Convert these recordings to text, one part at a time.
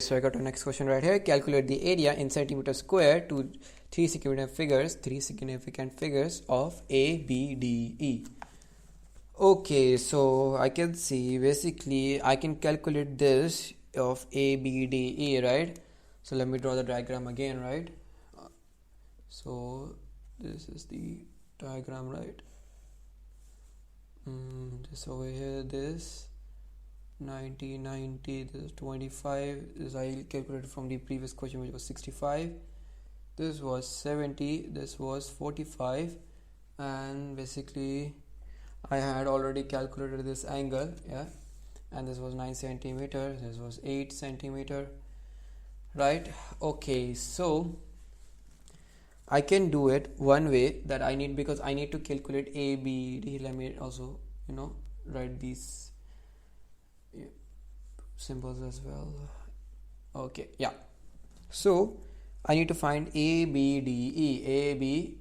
so I got the next question right here. Calculate the area in centimeter square to three significant figures of ABDE. Okay, so I can see basically I can calculate this of ABDE, right? So let me draw the diagram again, right? So this is the diagram, right? This over here, this 90, 90, this is 25. This I calculated from the previous question, which was 65. This was 70, this was 45, and basically I had already calculated this angle, yeah, and this was 9 centimeter, this was 8 centimeter, right? Okay, so I can do it one way that I need, because I need to calculate ABD. Let me also write these symbols as well. Okay, yeah, so I need to find ABDE,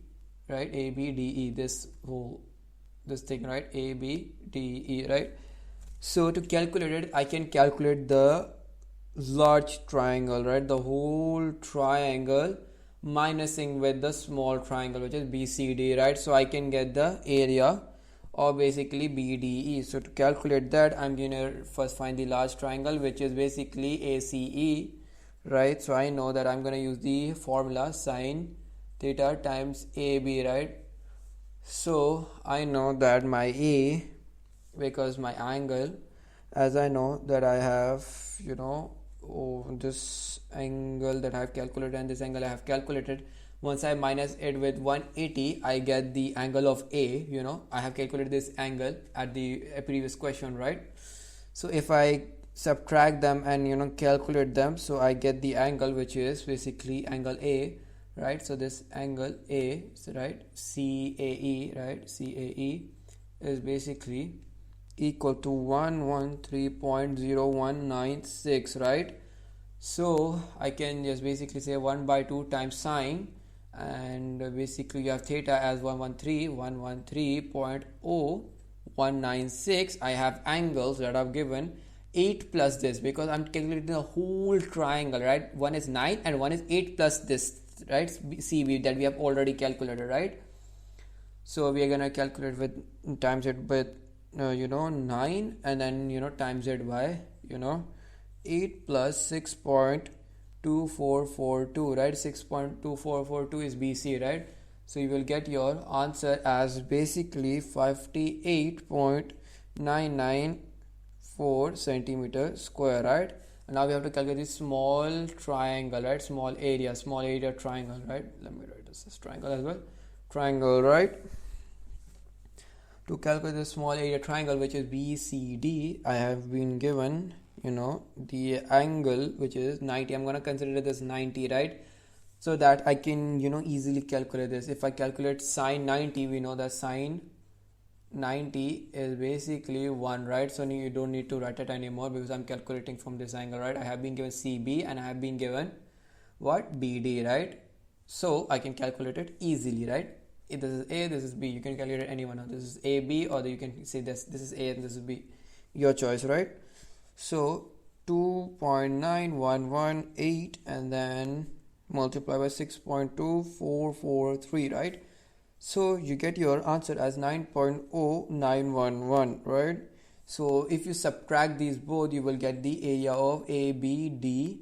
right? ABDE, this thing, right? ABDE, right? So to calculate it, I can calculate the large triangle, right? The whole triangle minusing with the small triangle, which is BCD, right? So I can get the area of basically BDE. So to calculate that, I'm gonna first find the large triangle, which is basically ACE, right? So I know that I'm gonna use the formula sine theta times AB, right? So I know that my A, because my angle, as I know that I have this angle that I have calculated and this angle I have calculated, once I minus it with 180, I get the angle of A. I have calculated this angle at the previous question, right? So if I subtract them and calculate them, so I get the angle, which is basically angle A, right? So this angle A, right, CAE, right, CAE is basically equal to 113.0196, right? So I can just basically say 1/2 times sine, and basically you have theta as 113.0196. I have angles that I've given 8 plus this, because I'm calculating the whole triangle, right? One is 9 and one is 8 plus this, right? CV that we have already calculated, right? So we are gonna calculate with times it with 9, and then times it by 8 plus 6.2442, right? 6.2442 is BC, right? So you will get your answer as basically 58.994 centimeter square, right? And now we have to calculate this small triangle, right? Small area triangle, right? Let me write this triangle as well. Triangle, right? To calculate the small area triangle, which is BCD, I have been given the angle, which is 90. I'm going to consider this 90, right? So that I can easily calculate this. If I calculate sine 90, we know that sine 90 is basically 1, right? So you don't need to write it anymore, because I'm calculating from this angle, right? I have been given CB and I have been given what? BD, right? So I can calculate it easily, right? If this is A, this is B, you can calculate any one of this is A, B, or you can say this is A and this is B, your choice, right? So 2.9118 and then multiply by 6.2443, right? So you get your answer as 9.0911, right? So if you subtract these both, you will get the area of ABDE,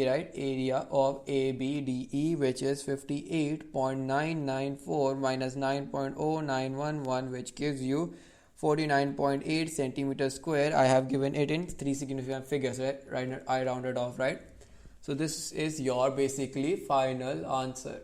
right? Area of ABDE, which is 58.994 minus 9.0911, which gives you 49.8 centimeters square. I have given it in 3 significant figures, right? I rounded off, right? So this is your basically final answer.